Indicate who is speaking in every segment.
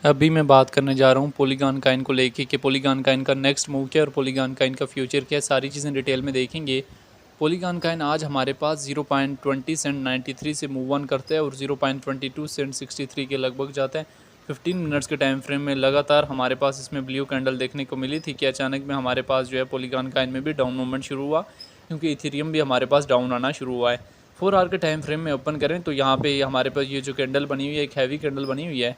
Speaker 1: अभी मैं बात करने जा रहा हूँ पॉलीगॉन कॉइन को लेके कि पॉलीगॉन कॉइन का नेक्स्ट मूव क्या है और पॉलीगॉन कॉइन का फ्यूचर क्या है। सारी चीज़ें डिटेल में देखेंगे। पॉलीगॉन कॉइन आज हमारे पास 0.20 सेंट 93 से मूव ऑन करता है और 0.22 सेंट 63 के लगभग जाता है। 15 मिनट्स के टाइम फ्रेम में लगातार हमारे पास इसमें ब्लू कैंडल देखने को मिली थी कि अचानक में हमारे पास जो है पॉलीगॉन कॉइन में भी डाउन मूवमेंट शुरू हुआ, क्योंकि इथेरियम भी हमारे पास डाउन आना शुरू हुआ है। 4 आवर के टाइम फ्रेम में ओपन करें तो यहाँ पे हमारे पास ये जो कैंडल बनी हुई है एक हैवी कैंडल बनी हुई है।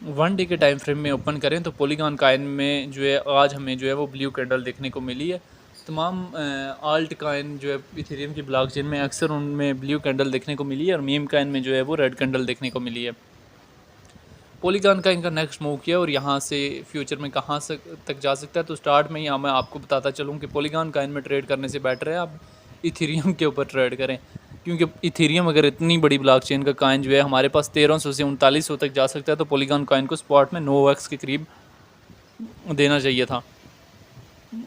Speaker 1: 1 डे के टाइम फ्रेम में ओपन करें तो पॉलीगॉन कॉइन में जो है आज हमें जो है वो ब्लू कैंडल देखने को मिली है। तमाम आल्ट कॉइन जो है इथेरियम की ब्लॉकचेन में अक्सर उनमें ब्लू कैंडल देखने को मिली है और मीम कॉइन में जो है वो रेड कैंडल देखने को मिली है। पॉलीगॉन का इनका नेक्स्ट मूव किया और यहाँ से फ्यूचर में कहाँ से तक जा सकता है। तो स्टार्ट में ही मैं आपको बताता चलूँ कि पॉलीगॉन कॉइन में ट्रेड करने से बेटर है आप इथेरियम के ऊपर ट्रेड करें, क्योंकि इथेरियम अगर इतनी बड़ी ब्लॉकचेन का कॉइन जो है हमारे पास 1300 से 3900 तक जा सकता है, तो पॉलीगॉन कॉइन को स्पॉट में 9x के करीब देना चाहिए था,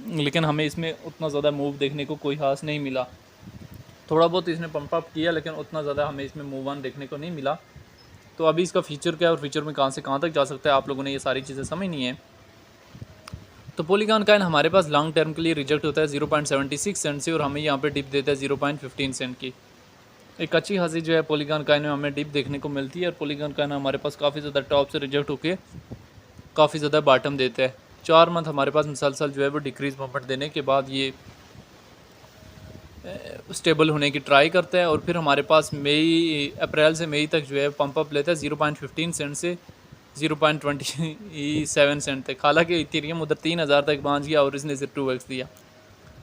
Speaker 1: लेकिन हमें इसमें उतना ज़्यादा मूव देखने को कोई खास नहीं मिला। थोड़ा बहुत इसने पंप अप किया लेकिन उतना ज़्यादा हमें इसमें मूव ऑन देखने को नहीं मिला। तो अभी इसका फीचर क्या है और फीचर में कहाँ से कहाँ तक जा सकता है, आप लोगों ने ये सारी चीज़ें समझनी है। तो पॉलीगॉन कॉइन हमारे पास लॉन्ग टर्म के लिए रिजेक्ट होता है 0.76 सेंट से और हमें यहाँ पे डिप देता है 0.15 सेंट की। एक अच्छी खासी जो है पॉलीगॉन कॉइन में हमें डिप देखने को मिलती है और पॉलीगॉन कॉइन हमारे पास काफ़ी ज़्यादा टॉप से रिजेक्ट होकर काफ़ी ज़्यादा बॉटम देता है। 4 मंथ हमारे पास मुसलसल जो है वो डिक्रीज मूवमेंट देने के बाद ये स्टेबल होने की ट्राई करता है और फिर हमारे पास अप्रैल से मई तक जो है पंप अप लेता है 0.15 सेंट से 0.27 सेंट तक। हालांकि इथेरियम उधर 3000 तक पहुंच गया और इसने सिर्फ 2x दिया।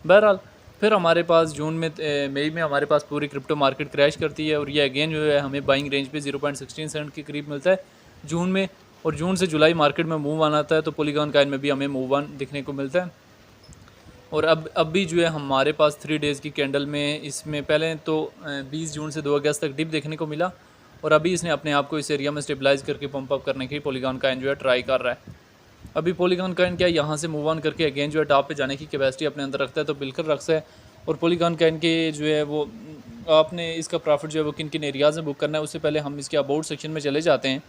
Speaker 1: बहरहाल फिर हमारे पास जून में मई में हमारे पास पूरी क्रिप्टो मार्केट क्रैश करती है और ये अगेन जो है हमें बाइंग रेंज पे 0.16 सेंट के करीब मिलता है जून में। और जून से जुलाई मार्केट में मूव ऑन आता है तो पॉलीगॉन कॉइन में भी हमें मूव ऑन दिखने को मिलता है। और अब भी जो है हमारे पास 3 डेज़ की कैंडल में इसमें पहले तो 20 जून से 2 अगस्त तक डिप देखने को मिला और अभी इसने अपने आप को इस एरिया में स्टेबलाइज करके पंप अप करने की पॉलीगॉन कॉइन जो है ट्राई कर रहा है। अभी पॉलीगॉन कॉइन क्या यहाँ से मूव ऑन करके अगेन जो है टॉप पे जाने की कैपेसिटी अपने अंदर रखता है, तो बिल्कुल रखता है। और पॉलीगॉन कॉइन के जो है वो आपने इसका प्रॉफिट जो है वो किन किन एरियाज़ में बुक करना है उससे पहले हम इसके अबाउट सेक्शन में चले जाते हैं।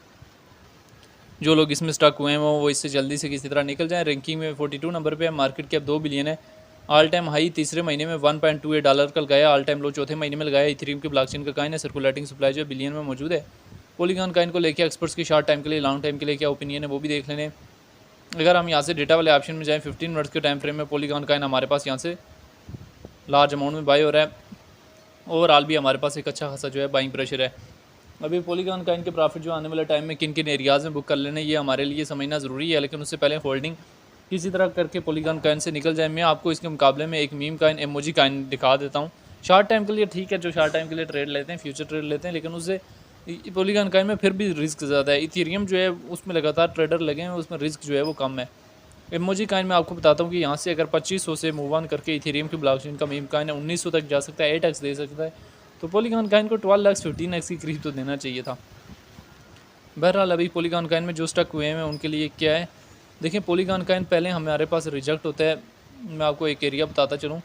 Speaker 1: जो लोग इसमें स्टक हुए हैं वो इससे जल्दी से किसी तरह निकल जाएं। रैंकिंग में 42 नंबर पे है, मार्केट कैप 2 बिलियन है। ऑल टाइम हाई तीसरे महीने में 1.28 डॉलर का लगाया, ऑल टाइम लो चौथे महीने में लगाया। इथेरियम की ब्लॉकचेन का कॉइन है, सर्कुलेटिंग सप्लाई जो है बिलियन में मौजूद है। पॉलीगॉन कॉइन को लेकर एक्सपर्ट्स की शॉर्ट टाइम के लिए लॉन्ग टाइम के लिए क्या ओपिनियन है वो भी देख लेने। अगर हम यहाँ से डेटा वाले ऑप्शन में जाएँ 15 मिनट्स के टाइम फ्रेम में पॉलीगॉन कॉइन हमारे पास यहाँ से लार्ज अमाउंट में बाई हो रहा है। ओवरऑल भी हमारे पास एक अच्छा खासा जो है बाइंग प्रेशर है। अभी पॉलीगॉन कॉइन के प्रॉफिट जो आने वाले टाइम में किन किन एरियाज़ में बुक कर लेने ये हमारे लिए समझना ज़रूरी है, लेकिन उससे पहले होल्डिंग किसी तरह करके पॉलीगॉन कॉइन से निकल जाए। मैं आपको इसके मुकाबले में एक मीम कॉइन इमोजी कॉइन दिखा देता हूँ। शॉर्ट टाइम के लिए ठीक है, जो शॉर्ट टाइम के लिए ट्रेड लेते हैं फ्यूचर ट्रेड लेते हैं, लेकिन उससे पॉलीगॉन कॉइन में फिर भी रिस्क ज़्यादा है। इथेरियम जो है उसमें लगातार ट्रेडर लगे हैं, उसमें रिस्क जो है वो कम है। इमोजी कॉइन में आपको बताता हूँ कि यहाँ से अगर 2500 से मूव ऑन करके इथेरियम की ब्लॉकचेन का मीम कॉइन है 1900 तक जा सकता है, 8x दे सकता है। तो पॉलीगॉन कॉइन को 12 लाख 15x की करीब तो देना चाहिए था। बहरहाल अभी पॉलीगॉन कॉइन में जो स्टक हुए हैं उनके लिए क्या है, देखिए पॉलीगॉन कॉइन पहले हमारे पास रिजेक्ट होता है। मैं आपको एक एरिया बताता चलूँ,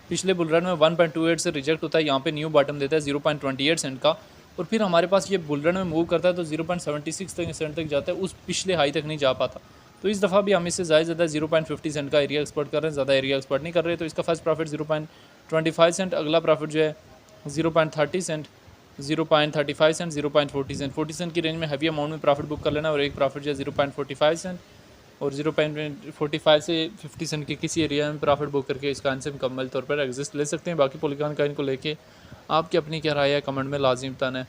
Speaker 1: पिछले बुल रन में 1.28 से रिजेक्ट होता है, यहाँ पे न्यू बॉटम देता है 0.28 सेंट का और फिर हमारे पास ये बुल रन में मूव करता है तो 0.76 सेंट तक जाता है, उस पिछले हाई तक नहीं जा पाता। तो इस दफ़ा भी हम इससे ज़्यादा 0.50 सेंट का एरिया एक्सपर्ट कर रहे हैं, ज़्यादा एरिया एक्सपर्ट नहीं कर रहे। तो इसका फर्स्ट प्रॉफिट 0.25 सेंट, अगला प्रॉफिट जो है 0.30 सेंट, 0.35 सेंट, 0.40 सेंट। 40 सेंट की रेंज में हैवी अमाउंट में प्रॉफिट बुक कर लेना और एक प्रॉफिट जो है 0.45 सेंट और 0.45 से 50 सेंट के किसी एरिया में प्रॉफिट बुक करके इस कॉइन से मुकम्मल तौर पर एग्जिस्ट ले सकते हैं। बाकी पॉलीगॉन कॉइन को लेके आपकी अपनी क्या राय है कमेंट में लाजिम बताना है।